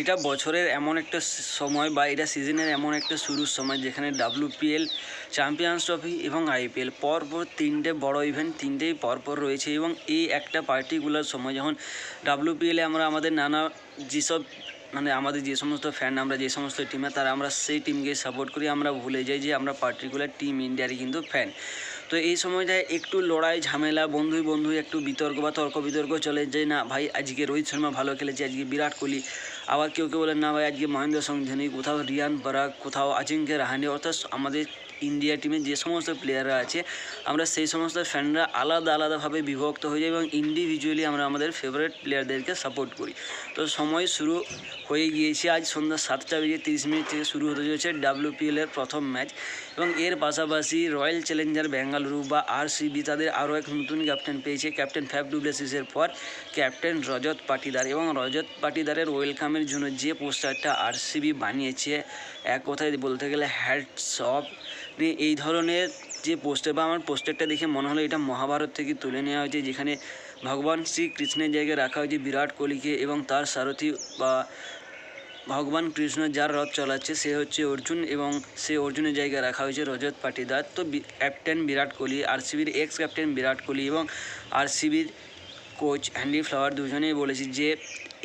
এটা বছরের এমন একটা সময় বা এটা সিজনের এমন একটা শুরুর সময় যেখানে WPL, চ্যাম্পিয়ন্স ট্রফি এবং IPL পরপর তিনটে বড় ইভেন্ট তিনটেই পরপর রয়েছে। এবং এই একটা পার্টিকুলার সময় যখন WPL-এ আমরা আমাদের নানা যেসব আমাদের যে সমস্ত ফ্যান, আমরা যে সমস্ত টিমে তারা আমরা সেই টিমকে সাপোর্ট করি, আমরা ভুলে যাই যে আমরা পার্টিকুলার টিম ইন্ডিয়ারই কিন্তু ফ্যান। তো এই সময়টায় একটু লড়াই ঝামেলা, বন্ধুই একটু বিতর্ক বা তর্ক বিতর্ক চলে যে না ভাই আজকে রোহিত শর্মা ভালো খেলেছে, আজকে বিরাট কোহলি। আবার কেউ বলেন না ভাই আজকে মহেন্দ্র সিং ধোনি, কোথাও রিয়ান পরাগ, কোথাও অজিঙ্ক্য রাহানে। অর্থাৎ আমাদের ইন্ডিয়া টিমে যে সমস্ত প্লেয়াররা আছে আমরা সেই সমস্ত ফ্যানরা আলাদাভাবে বিভক্ত হয়ে যাই এবং ইন্ডিভিজুয়ালি আমরা আমাদের ফেভারিট প্লেয়ারদেরকে সাপোর্ট করি। তো সময় শুরু হয়ে গিয়েছে, আজ সন্ধ্যা 7:30 থেকে শুরু হতে চলেছে WPL-এর প্রথম ম্যাচ। এবং এর পাশাপাশি রয়্যাল চ্যালেঞ্জার বেঙ্গালুরু বা RCB তাদের আরও এক নতুন ক্যাপ্টেন পেয়েছে, ক্যাপ্টেন ফ্যাফ ডু প্লেসিসের পর ক্যাপ্টেন রজত পাটিদার। এবং রজত পাটিদারের ওয়েলকামের জন্য যে পোস্টারটা RCB বানিয়েছে, এক কথায় বলতে গেলে হ্যাটস অফ। এই ধরনের যে পোস্টার বা আমার পোস্টারটা দেখে মনে হলো এটা মহাভারত থেকে তুলে নেওয়া হয়েছে, যেখানে ভগবান শ্রীকৃষ্ণের জায়গায় রাখা হয়েছে বিরাট কোহলিকে এবং তার সারথি বা ভগবান কৃষ্ণ যার রথ চালাচ্ছে সে হচ্ছে অর্জুন, এবং সে অর্জুনের জায়গায় রাখা হয়েছে রজত পাটিদার। তো captain Virat Kohli, RCBর x captain Virat Kohli এবং RCBর কোচ অ্যান্ডি ফ্লাওয়ার দুজনেই বলেছি যে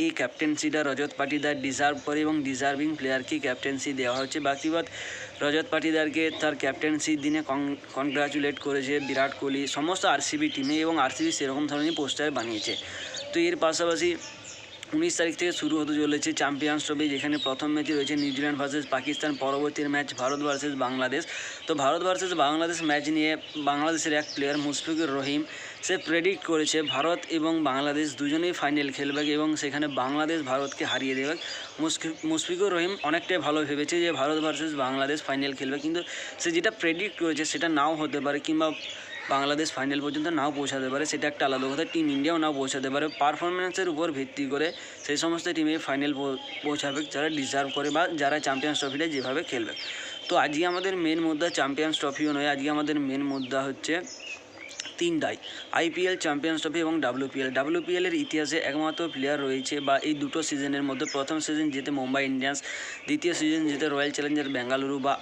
এই ক্যাপ্টেন্সিটা রজত পাটিদার ডিজার্ভ করে এবং ডিজার্ভিং প্লেয়ারকে ক্যাপ্টেন্সি দেওয়া হচ্ছে। বাকি বাদ রজত পাটিদারকে তার ক্যাপ্টেন্সির দিনে কংগ্রাচুলেট করেছে বিরাট কোহলি, সমস্ত RCB টিমে, এবং RCB সেরকম ধরনের পোস্টার বানিয়েছে। তো এর পাশাপাশি 19 তারিখ থেকে শুরু হতে চলেছে চ্যাম্পিয়ন্স ট্রফি, যেখানে প্রথম ম্যাচে রয়েছে নিউজিল্যান্ড ভার্সেস পাকিস্তান, পরবর্তী ম্যাচ ভারত ভার্সেস বাংলাদেশ। তো ভারত ভার্সেস বাংলাদেশ ম্যাচ নিয়ে বাংলাদেশের এক প্লেয়ার মুশফিকুর রহিম সে প্রেডিক্ট করেছে ভারত এবং বাংলাদেশ দুজনেই ফাইনাল খেলবে এবং সেখানে বাংলাদেশ ভারতকে হারিয়ে দেবে। মুশফিকুর রহিম অনেকটাই ভালো ভেবেছে যে ভারত ভার্সেস বাংলাদেশ ফাইনাল খেলবে, কিন্তু সে যেটা প্রেডিক্ট করেছে সেটা নাও হতে পারে, কিংবা বাংলাদেশ ফাইনাল পর্যন্ত নাও পৌঁছাতে পারে, সেটা একটা আলাদা কথা। টিম ইন্ডিয়াও নাও পৌঁছাতে পারে। পারফরমেন্সের উপর ভিত্তি করে সেই সমস্ত টিমে ফাইনাল পৌঁছাবে যারা ডিজার্ভ করে বা যারা চ্যাম্পিয়ন্স ট্রফিটা যেভাবে খেলবে। তো আজকে আমাদের মেন মুদ্রা চ্যাম্পিয়ন্স ট্রফিও নয়, আজকে আমাদের মেন মুদ্রা হচ্ছে তিনটাই, IPL, চ্যাম্পিয়ন্স ট্রফি এবং WPL-এর ইতিহাসে একমাত্র প্লেয়ার রয়েছে বা এই দুটো সিজনের মধ্যে প্রথম সিজন জিতে মুম্বাই ইন্ডিয়ান্স, দ্বিতীয় সিজন জিতে রয়্যাল চ্যালেঞ্জার বেঙ্গালুরু বা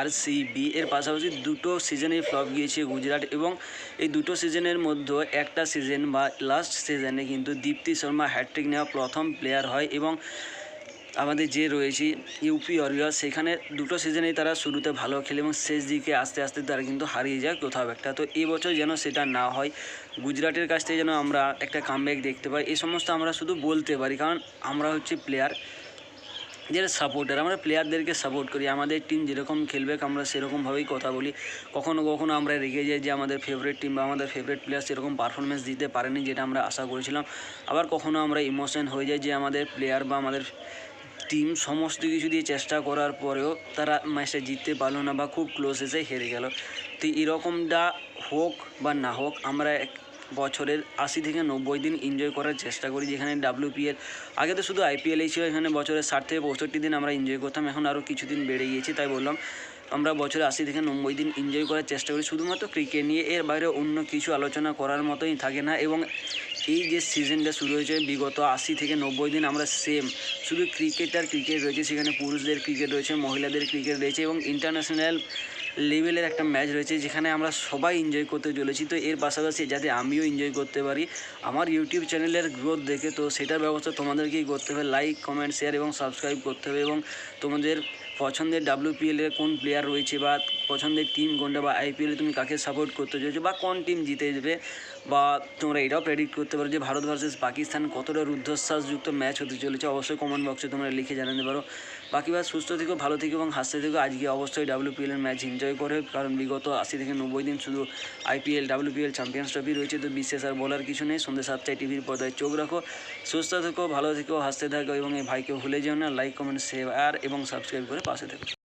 RCB। এর পাশাপাশি দুটো সিজনেই ফ্লপ গিয়েছে গুজরাট, এবং এই দুটো সিজনের মধ্যে একটা সিজন বা লাস্ট সিজনে কিন্তু দীপ্তি শর্মা হ্যাটট্রিক নেওয়া প্রথম প্লেয়ার হয়। এবং আমাদের যে রয়েছে UP ওয়ারিয়র্স, সেখানে দুটো সিজনেই তারা শুরুতে ভালো খেলে এবং শেষ দিকে আস্তে আস্তে তারা কিন্তু হারিয়ে যায় কোথাও একটা। তো এই বছর যেন সেটা না হয়, গুজরাটের কাছ থেকে যেন আমরা একটা কামব্যাক দেখতে পাই, এই সমস্ত আমরা শুধু বলতে পারি, কারণ আমরা হচ্ছে প্লেয়ার যারা সাপোর্টার, আমরা প্লেয়ারদেরকে সাপোর্ট করি। আমাদের টিম যেরকম খেলবে আমরা সেরকমভাবেই কথা বলি। কখনো আমরা রেগে যাই যে আমাদের ফেভারিট টিম বা আমাদের ফেভারিট প্লেয়ার সেরকম পারফরমেন্স দিতে পারেনি যেটা আমরা আশা করেছিলাম। আবার কখনো আমরা ইমোশন হয়ে যাই যে আমাদের প্লেয়ার বা আমাদের টিম সমস্ত কিছু দিয়ে চেষ্টা করার পরেও তারা ম্যাচটা জিততে পারলো না বা খুব ক্লোজ এসে হেরে গেল। তো এরকমটা হোক বা না হোক, আমরা বছরের 80 থেকে 90 দিন এনজয় করার চেষ্টা করি। যেখানে WPL আগে তো শুধু IPL-এই ছিল, এখানে বছরের 60 থেকে 65 দিন আমরা এনজয় করতাম, এখন আরও কিছুদিন বেড়ে গিয়েছে। তাই বললাম আমরা বছরে 80 থেকে 90 দিন এনজয় করার চেষ্টা করি শুধুমাত্র ক্রিকেট নিয়ে, এর বাইরে অন্য কিছু আলোচনা করার মতোই থাকে না। এবং এই যে সিজনটা শুরু হয়েছে বিগত 80 থেকে 90 দিন আমরা সেম শুধু ক্রিকেট রয়েছে, সেখানে পুরুষদের ক্রিকেট রয়েছে, মহিলাদের ক্রিকেট রয়েছে এবং ইন্টারন্যাশনাল লেভেলের একটা ম্যাচ রয়েছে যেখানে আমরা সবাই এনজয় করতে চলেছি। তো এর পাশাপাশি যাতে আমিও এনজয় করতে পারি আমার ইউটিউব চ্যানেলের গ্রোথ দেখে, তো সেটার ব্যবস্থা তোমাদেরকেই করতে হবে। লাইক, কমেন্ট, শেয়ার এবং সাবস্ক্রাইব করতে হবে। এবং তোমাদের পছন্দের WPL-এর কোন প্লেয়ার রয়েছে বা পছন্দের টিম কোনটা বা IPL-এ তুমি কাকে সাপোর্ট করতে চাইছো বা কোন টিম জিতে যাবে, বা তোমরা এটাও প্রেডিক্ট করতে পারো যে ভারত ভার্সেস পাকিস্তান কতটা রুদ্ধশ্বাসযুক্ত ম্যাচ হতে চলেছে, অবশ্যই কমেন্ট বক্সে তোমরা লিখে জানাতে পারো। বাকি সুস্থ থেকো, ভালো থেকো এবং হাসতে থেকো। আজকে অবশ্যই WPL-এর ম্যাচ এনজয় করে, কারণ বিগত 80 থেকে 90 দিন শুধু IPL, WPL, চ্যাম্পিয়ন্স ট্রফি রয়েছে। তো বিশেষ আর বলার কিছু নেই। সন্ধ্যে 7টায় টিভির পর্দায় চোখ রাখো, সুস্থ থেকো, ভালো থেকো, হাসতে থাকো এবং এই ভাইকে ভুলে যেও না লাইক, কমেন্ট, শেয়ার এবং সাবস্ক্রাইব করে পাশে থেকো।